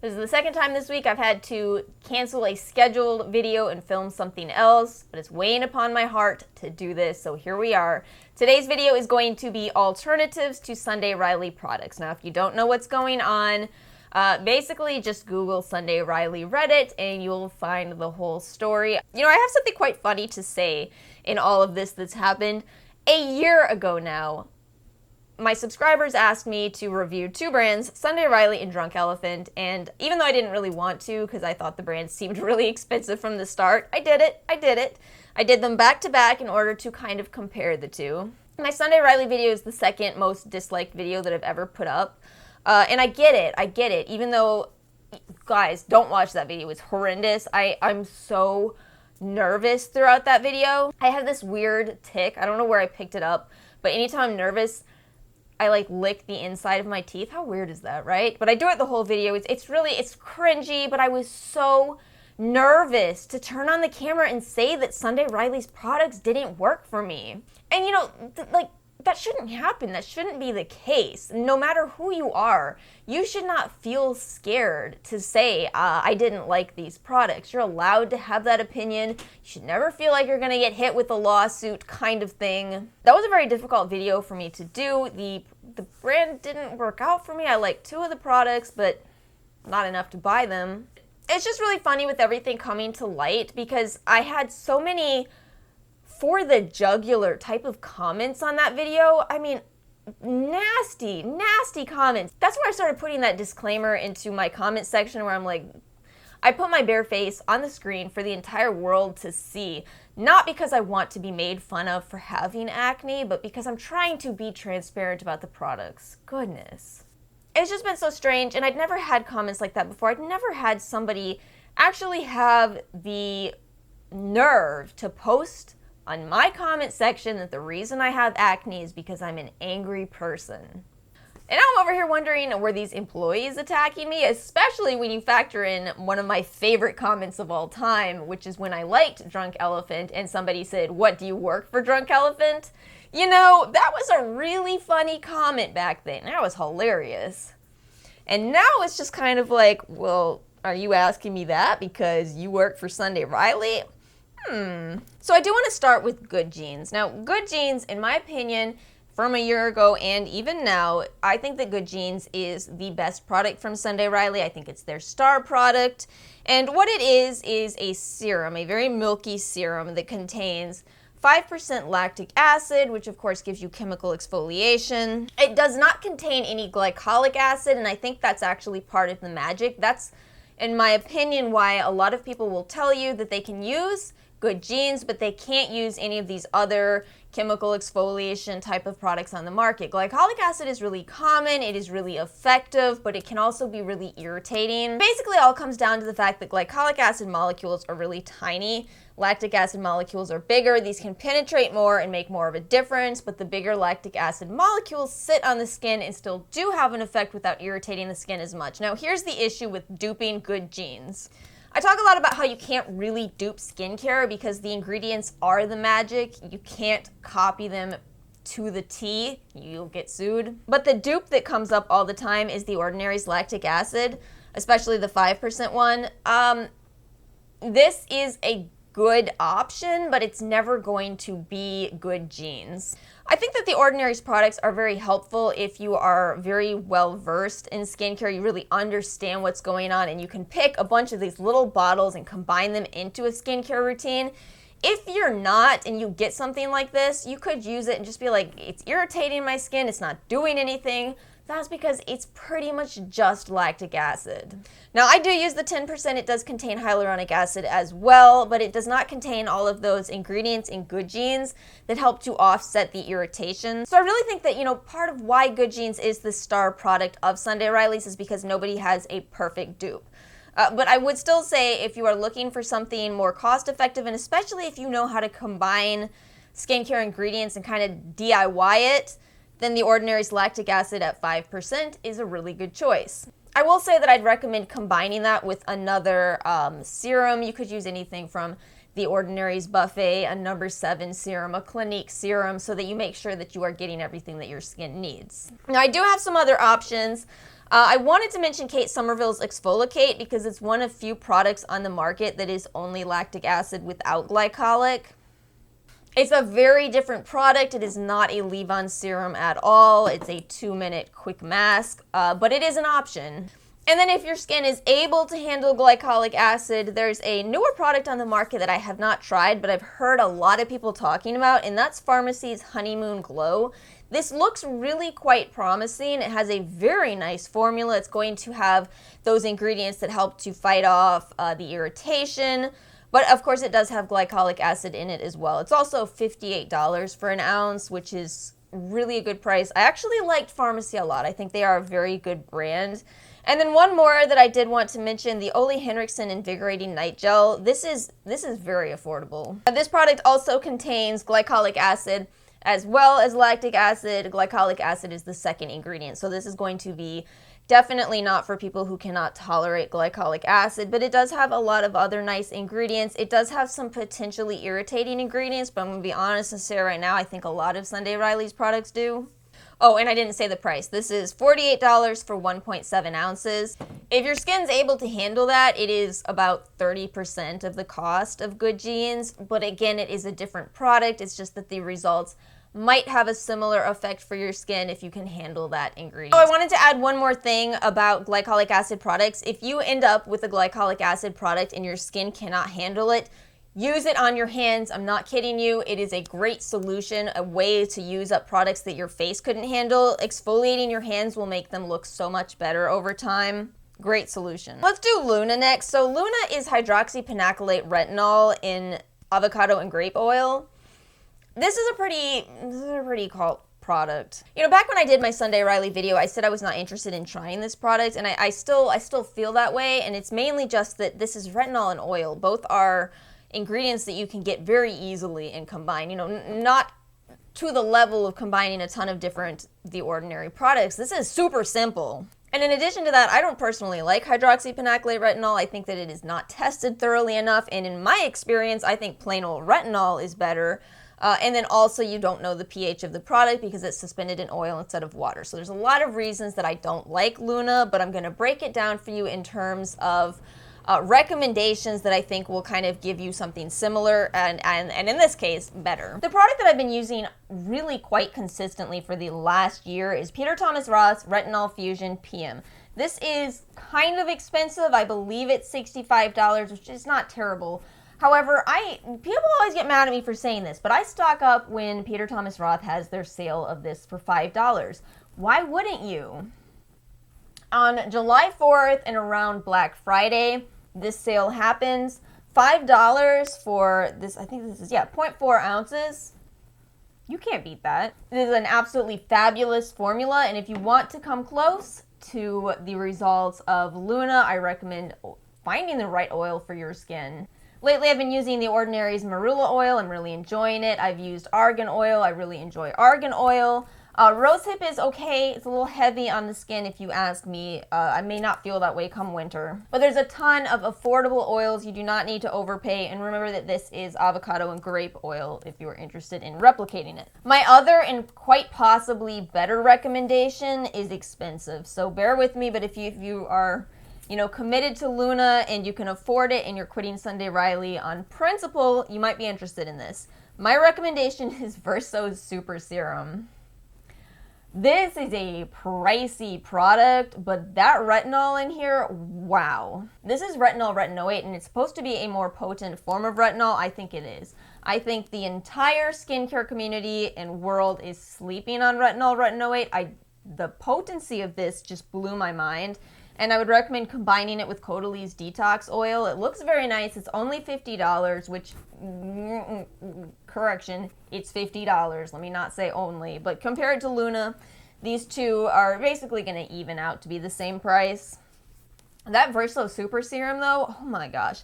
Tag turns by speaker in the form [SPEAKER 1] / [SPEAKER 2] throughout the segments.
[SPEAKER 1] This is the second time this week I've had to cancel a scheduled video and film something else, but it's weighing upon my heart to do this, so here we are. Today's video is going to be alternatives to Sunday Riley products. Now, if you don't know what's going on, basically just Google Sunday Riley Reddit and you'll find the whole story. You know, I have something quite funny to say in all of this that's happened. A year ago now, my subscribers asked me to review two brands, Sunday Riley and Drunk Elephant, and even though I didn't really want to because I thought the brands seemed really expensive from the start, I did it. I did them back to back in order to kind of compare the two. My Sunday Riley video is the second most disliked video that I've ever put up, and I get it, even though, guys, don't watch that video, it's horrendous. I'm so nervous throughout that video. I have this weird tic, I don't know where I picked it up, but anytime I'm nervous, I like lick the inside of my teeth. How weird is that, right? But I do it the whole video. It's cringy, but I was so nervous to turn on the camera and say that Sunday Riley's products didn't work for me. And you know, that shouldn't happen. That shouldn't be the case. No matter who you are, you should not feel scared to say, I didn't like these products. You're allowed to have that opinion. You should never feel like you're gonna get hit with a lawsuit kind of thing. That was a very difficult video for me to do. The brand didn't work out for me. I liked two of the products, but not enough to buy them. It's just really funny with everything coming to light because I had so many for the jugular type of comments on that video. I mean, nasty comments. That's where I started putting that disclaimer into my comment section where I'm like, I put my bare face on the screen for the entire world to see, not because I want to be made fun of for having acne, but because I'm trying to be transparent about the products. Goodness. It's just been so strange, and I'd never had comments like that before. I'd never had somebody actually have the nerve to post on my comment section that the reason I have acne is because I'm an angry person. And I'm over here wondering, were these employees attacking me? Especially when you factor in one of my favorite comments of all time, which is when I liked Drunk Elephant and somebody said, "What, do you work for Drunk Elephant?" You know, that was a really funny comment back then. That was hilarious. And now it's just kind of like, well, are you asking me that because you work for Sunday Riley? So I do want to start with Good Genes. Now, Good Genes, in my opinion, from a year ago and even now, I think that Good Genes is the best product from Sunday Riley. I think it's their star product. And what it is a serum, a very milky serum that contains 5% lactic acid, which of course gives you chemical exfoliation. It does not contain any glycolic acid, and I think that's actually part of the magic. That's, in my opinion, why a lot of people will tell you that they can use Good Genes, but they can't use any of these other chemical exfoliation type of products on the market. Glycolic acid is really common, it is really effective, but it can also be really irritating. Basically, it all comes down to the fact that glycolic acid molecules are really tiny. Lactic acid molecules are bigger. These can penetrate more and make more of a difference, but the bigger lactic acid molecules sit on the skin and still do have an effect without irritating the skin as much. Now, here's the issue with duping Good Genes. I talk a lot about how you can't really dupe skincare because the ingredients are the magic. You can't copy them to the T. You'll get sued. But the dupe that comes up all the time is The Ordinary's lactic acid, especially the 5% one. This is a good option, but it's never going to be Good Genes. I think that The Ordinary's products are very helpful if you are very well versed in skincare. You really understand what's going on and you can pick a bunch of these little bottles and combine them into a skincare routine. If you're not and you get something like this, you could use it and just be like, it's irritating my skin, it's not doing anything. That's because it's pretty much just lactic acid. Now, I do use the 10%. It does contain hyaluronic acid as well, but it does not contain all of those ingredients in Good Genes that help to offset the irritation. So I really think that, you know, part of why Good Genes is the star product of Sunday Riley's is because nobody has a perfect dupe. But I would still say if you are looking for something more cost-effective, and especially if you know how to combine skincare ingredients and kind of DIY it, then The Ordinary's lactic acid at 5% is a really good choice. I will say that I'd recommend combining that with another serum. You could use anything from The Ordinary's Buffet, a number 7 serum, a Clinique serum, so that you make sure that you are getting everything that your skin needs. Now, I do have some other options. I wanted to mention Kate Somerville's Exfolikate because it's one of few products on the market that is only lactic acid without glycolic. It's a very different product. It is not a leave-on serum at all. It's a 2-minute quick mask, but it is an option. And then if your skin is able to handle glycolic acid, there's a newer product on the market that I have not tried, but I've heard a lot of people talking about, and that's Farmacy's Honeymoon Glow. This looks really quite promising. It has a very nice formula. It's going to have those ingredients that help to fight off the irritation, but of course it does have glycolic acid in it as well. It's also $58 for an ounce, which is really a good price. I actually liked Farmacy a lot. I think they are a very good brand. And then one more that I did want to mention, the Ole Henriksen Invigorating Night Gel. This is very affordable. This product also contains glycolic acid as well as lactic acid. Glycolic acid is the second ingredient, so this is going to be definitely not for people who cannot tolerate glycolic acid, but it does have a lot of other nice ingredients. It does have some potentially irritating ingredients, but I'm going to be honest and say right now, I think a lot of Sunday Riley's products do. Oh, and I didn't say the price. This is $48 for 1.7 ounces. If your skin's able to handle that, it is about 30% of the cost of Good Genes, but again, it is a different product. It's just that the results might have a similar effect for your skin if you can handle that ingredient. Oh, I wanted to add one more thing about glycolic acid products. If you end up with a glycolic acid product and your skin cannot handle it, use it on your hands. I'm not kidding you. It is a great solution, a way to use up products that your face couldn't handle. Exfoliating your hands will make them look so much better over time. Great solution. Let's do Luna next. So Luna is hydroxypinacholate retinol in avocado and grape oil. This is a pretty cult product. You know, back when I did my Sunday Riley video, I said I was not interested in trying this product, and I still feel that way, and it's mainly just that this is retinol and oil. Both are ingredients that you can get very easily and combine, you know, not to the level of combining a ton of different The Ordinary products. This is super simple. And in addition to that, I don't personally like hydroxypinacholate retinol. I think that it is not tested thoroughly enough, and in my experience, I think plain old retinol is better. And then also you don't know the pH of the product because it's suspended in oil instead of water. So there's a lot of reasons that I don't like Luna, but I'm going to break it down for you in terms of recommendations that I think will kind of give you something similar and in this case, better. The product that I've been using really quite consistently for the last year is Peter Thomas Roth's Retinol Fusion PM. This is kind of expensive. I believe it's $65, which is not terrible. However, people always get mad at me for saying this, but I stock up when Peter Thomas Roth has their sale of this for $5. Why wouldn't you? On July 4th and around Black Friday, this sale happens. $5 for this, I think this is, 0.4 ounces. You can't beat that. This is an absolutely fabulous formula, and if you want to come close to the results of Luna, I recommend finding the right oil for your skin. Lately, I've been using The Ordinary's Marula oil. I'm really enjoying it. I've used argan oil. I really enjoy argan oil. Rosehip is okay. It's a little heavy on the skin if you ask me. I may not feel that way come winter. But there's a ton of affordable oils. You do not need to overpay. And remember that this is avocado and grape oil if you are interested in replicating it. My other and quite possibly better recommendation is expensive. So bear with me, but if you are committed to Luna and you can afford it and you're quitting Sunday Riley on principle, you might be interested in this. My recommendation is Verso's Super Serum. This is a pricey product, but that retinol in here, wow. This is retinol retinoate, and it's supposed to be a more potent form of retinol. I think it is. I think the entire skincare community and world is sleeping on retinol retinoate. The potency of this just blew my mind. And I would recommend combining it with Caudalie Detox Oil. It looks very nice. It's only $50, which, correction, it's $50. Let me not say only. But compared to Luna, these two are basically going to even out to be the same price. That Verso Super Serum, though, oh my gosh.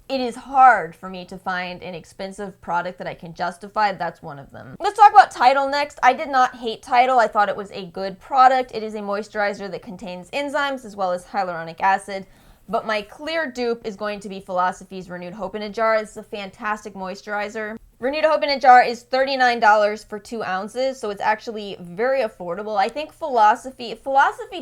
[SPEAKER 1] It is hard for me to find an expensive product that I can justify. That's one of them. Let's talk about Tidal next. I did not hate Tidal. I thought it was a good product. It is a moisturizer that contains enzymes as well as hyaluronic acid. But my clear dupe is going to be Philosophy's Renewed Hope in a Jar. This is a fantastic moisturizer. Vernita Hope in a Jar is $39 for 2 ounces, so it's actually very affordable. I think Philosophy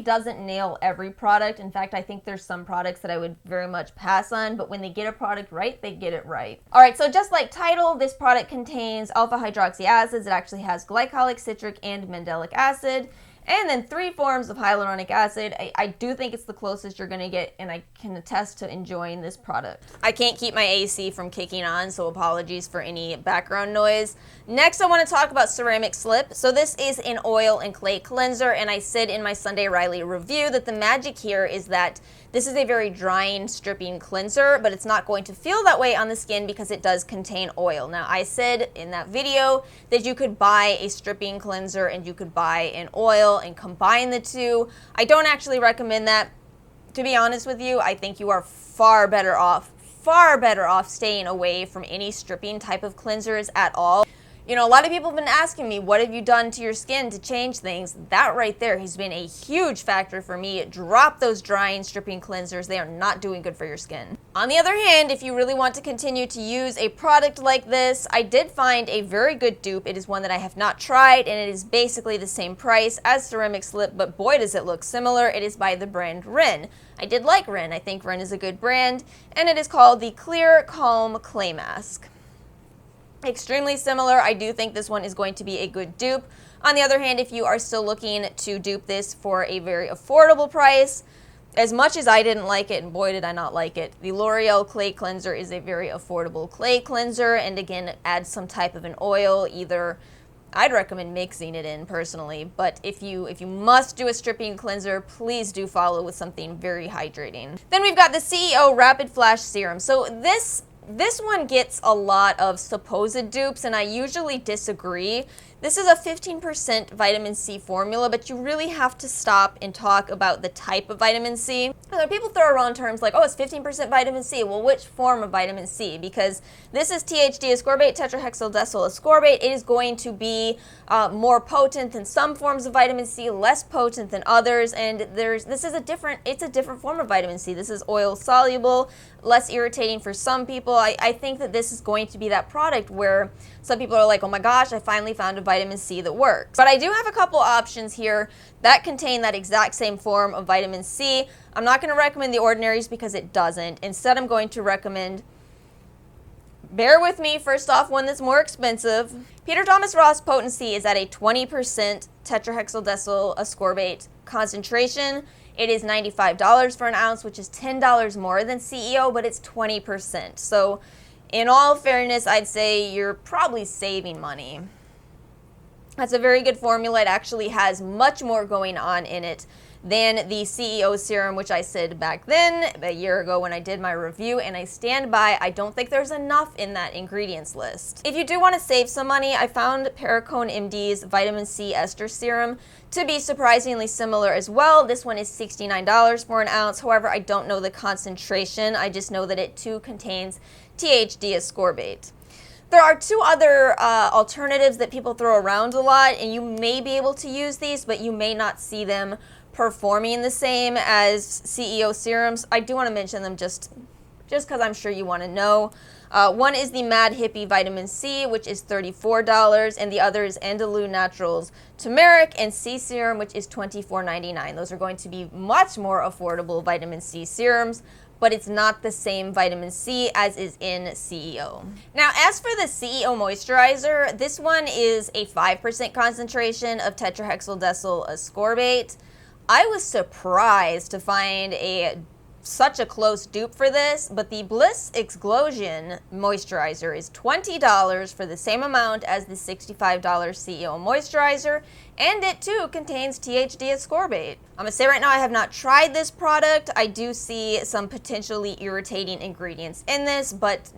[SPEAKER 1] doesn't nail every product. In fact, I think there's some products that I would very much pass on, but when they get a product right, they get it right. All right, so just like Tidal, this product contains alpha hydroxy acids. It actually has glycolic, citric, and mandelic acid. And then 3 forms of hyaluronic acid. I do think it's the closest you're gonna get, and I can attest to enjoying this product. I can't keep my AC from kicking on, so apologies for any background noise. Next, I wanna talk about Ceramic Slip. So this is an oil and clay cleanser, and I said in my Sunday Riley review that the magic here is that this is a very drying, stripping cleanser, but it's not going to feel that way on the skin because it does contain oil. Now, I said in that video that you could buy a stripping cleanser and you could buy an oil and combine the two. I don't actually recommend that. To be honest with you, I think you are far better off staying away from any stripping type of cleansers at all. You know, a lot of people have been asking me, what have you done to your skin to change things? That right there has been a huge factor for me. Drop those drying, stripping cleansers. They are not doing good for your skin. On the other hand, if you really want to continue to use a product like this, I did find a very good dupe. It is one that I have not tried, and it is basically the same price as Ceramic Slip, but boy does it look similar. It is by the brand Ren. I did like Ren. I think Ren is a good brand, and it is called the Clear Calm Clay Mask. Extremely similar. I do think this one is going to be a good dupe. On the other hand, if you are still looking to dupe this for a very affordable price, as much as I didn't like it, and boy did I not like it, the L'Oreal Clay Cleanser is a very affordable clay cleanser, and again, add some type of an oil. Either I'd recommend mixing it in personally, but if you must do a stripping cleanser, please do follow with something very hydrating. Then we've got the CEO Rapid Flash Serum. So this one gets a lot of supposed dupes, and I usually disagree. This is a 15% vitamin C formula, but you really have to stop and talk about the type of vitamin C. People throw around terms like, oh, it's 15% vitamin C. Well, which form of vitamin C? Because this is THD ascorbate, tetrahexyldecyl ascorbate. It is going to be more potent than some forms of vitamin C, less potent than others, and it's a different form of vitamin C. This is oil soluble, less irritating for some people. I think that this is going to be that product where some people are like, oh my gosh, I finally found a vitamin C that works. But I do have a couple options here that contain that exact same form of vitamin C. I'm not going to recommend the ordinaries because it doesn't. Instead, I'm going to recommend, bear with me, first off, one that's more expensive. Peter Thomas Roth's potency is at a 20% tetrahexyldecyl ascorbate concentration. It is $95 for an ounce, which is $10 more than CEO, but it's 20%. So in all fairness, I'd say you're probably saving money. That's a very good formula. It actually has much more going on in it than the CEO serum, which I said back then, a year ago when I did my review, and I stand by. I don't think there's enough in that ingredients list. If you do want to save some money, I found Perricone MD's Vitamin C Ester Serum to be surprisingly similar as well. This one is $69 for an ounce. However, I don't know the concentration. I just know that it too contains THD ascorbate. There are 2 other alternatives that people throw around a lot, and you may be able to use these, but you may not see them performing the same as CEO serums. I do want to mention them just because I'm sure you want to know. One is the Mad Hippie Vitamin C, which is $34, and the other is Andalou Naturals Turmeric and C Serum, which is $24.99. Those are going to be much more affordable vitamin C serums, but it's not the same vitamin C as is in CEO. Now, as for the CEO moisturizer, this one is a 5% concentration of tetrahexyldecyl ascorbate. I was surprised to find such a close dupe for this, but the Bliss Explosion moisturizer is $20 for the same amount as the $65 CEO moisturizer, and it too contains THD ascorbate. I'm gonna say right now I have not tried this product. I do see some potentially irritating ingredients in this, but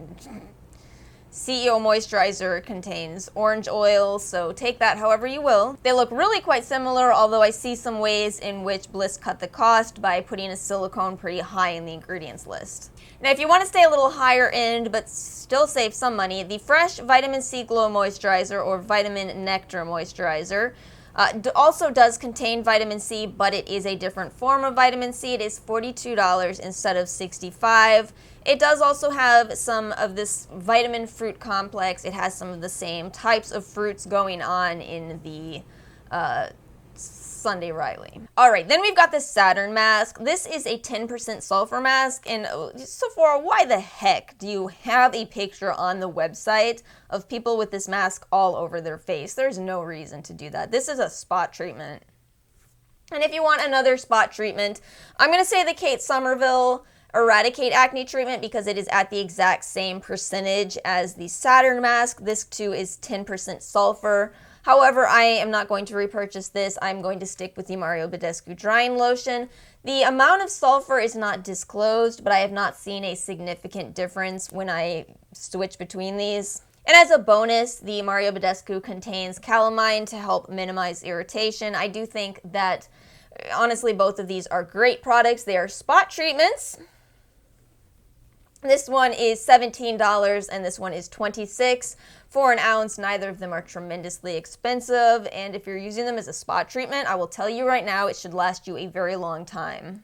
[SPEAKER 1] CEO moisturizer contains orange oil, so take that however you will. They look really quite similar, although I see some ways in which Bliss cut the cost by putting a silicone pretty high in the ingredients list. Now, if you want to stay a little higher end but still save some money, the Fresh Vitamin C Glow Moisturizer or Vitamin Nectar Moisturizer. Also does contain vitamin C, but it is a different form of vitamin C. It is $42 instead of $65. It does also have some of this vitamin fruit complex. It has some of the same types of fruits going on in the Sunday Riley. All right, then we've got the Saturn mask. This is a 10% sulfur mask, and Sephora, why the heck do you have a picture on the website of people with this mask all over their face? There's no reason to do that. This is a spot treatment. And if you want another spot treatment, I'm going to say the Kate Somerville Eradicate Acne treatment because it is at the exact same percentage as the Saturn mask. This too is 10% sulfur. However, I am not going to repurchase this. I'm going to stick with the Mario Badescu drying lotion. The amount of sulfur is not disclosed, but I have not seen a significant difference when I switch between these. And as a bonus, the Mario Badescu contains calamine to help minimize irritation. I do think that, honestly, both of these are great products. They are spot treatments. This one is $17 and this one is $26 for an ounce. Neither of them are tremendously expensive, and if you're using them as a spot treatment, I will tell you right now, it should last you a very long time.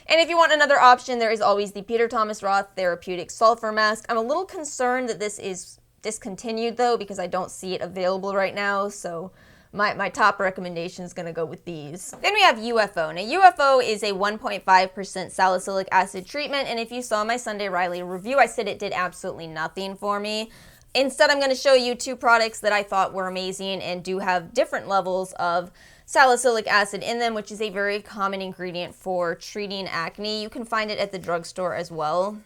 [SPEAKER 1] And if you want another option, there is always the Peter Thomas Roth Therapeutic Sulfur Mask. I'm a little concerned that this is discontinued though because I don't see it available right now, so my top recommendation is going to go with these. Then we have UFO. Now, UFO is a 1.5% salicylic acid treatment, and if you saw my Sunday Riley review, I said it did absolutely nothing for me. Instead, I'm going to show you two products that I thought were amazing and do have different levels of salicylic acid in them, which is a very common ingredient for treating acne. You can find it at the drugstore as well.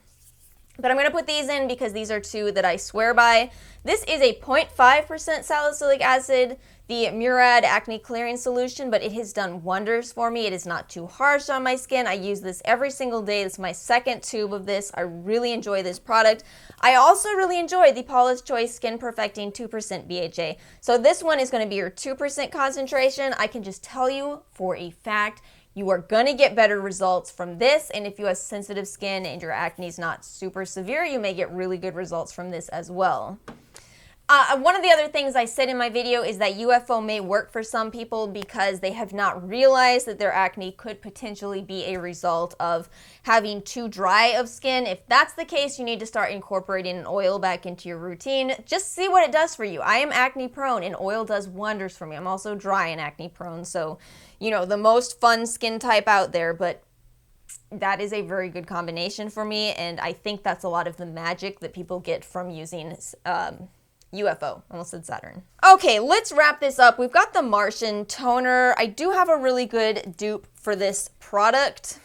[SPEAKER 1] But I'm going to put these in because these are two that I swear by. This is a 0.5% salicylic acid, the Murad Acne Clearing Solution, but it has done wonders for me. It is not too harsh on my skin. I use this every single day. This is my second tube of this. I really enjoy this product. I also really enjoy the Paula's Choice Skin Perfecting 2% BHA. So this one is going to be your 2% concentration. I can just tell you for a fact, you are going to get better results from this, and if you have sensitive skin and your acne is not super severe, you may get really good results from this as well. One of the other things I said in my video is that UFO may work for some people because they have not realized that their acne could potentially be a result of having too dry of skin. If that's the case, you need to start incorporating an oil back into your routine. Just see what it does for you. I am acne prone and oil does wonders for me. I'm also dry and acne prone, so you know, the most fun skin type out there, but that is a very good combination for me, and I think that's a lot of the magic that people get from using UFO. Almost said Saturn. Okay, let's wrap this up. We've got the Martian toner. I do have a really good dupe for this product.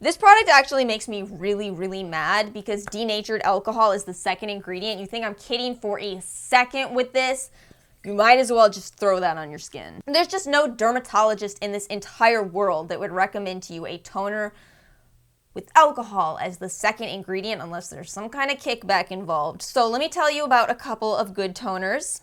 [SPEAKER 1] This product actually makes me really, really mad because denatured alcohol is the second ingredient. You think I'm kidding for a second with this? You might as well just throw that on your skin. There's just no dermatologist in this entire world that would recommend to you a toner with alcohol as the second ingredient unless there's some kind of kickback involved. So let me tell you about a couple of good toners.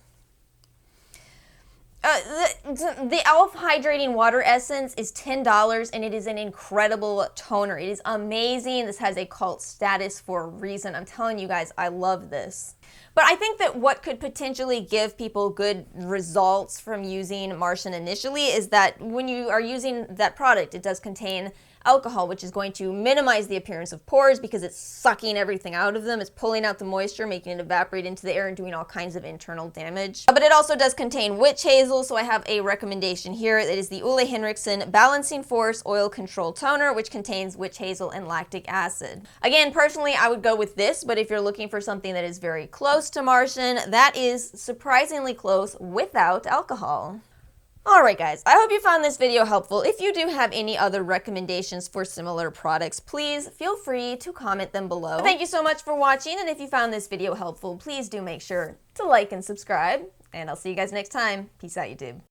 [SPEAKER 1] The e.l.f. Hydrating Water Essence is $10 and it is an incredible toner. It is amazing. This has a cult status for a reason. I'm telling you guys, I love this. But I think that what could potentially give people good results from using Martian initially is that when you are using that product, it does contain alcohol, which is going to minimize the appearance of pores because it's sucking everything out of them. It's pulling out the moisture, making it evaporate into the air and doing all kinds of internal damage. But it also does contain witch hazel, so I have a recommendation here. It is the Ole Henriksen Balancing Force Oil Control Toner, which contains witch hazel and lactic acid. Again, personally, I would go with this, but if you're looking for something that is very close to Martian, that is surprisingly close without alcohol. Alright guys, I hope you found this video helpful. If you do have any other recommendations for similar products, please feel free to comment them below. Thank you so much for watching, and if you found this video helpful, please do make sure to like and subscribe, and I'll see you guys next time. Peace out, YouTube.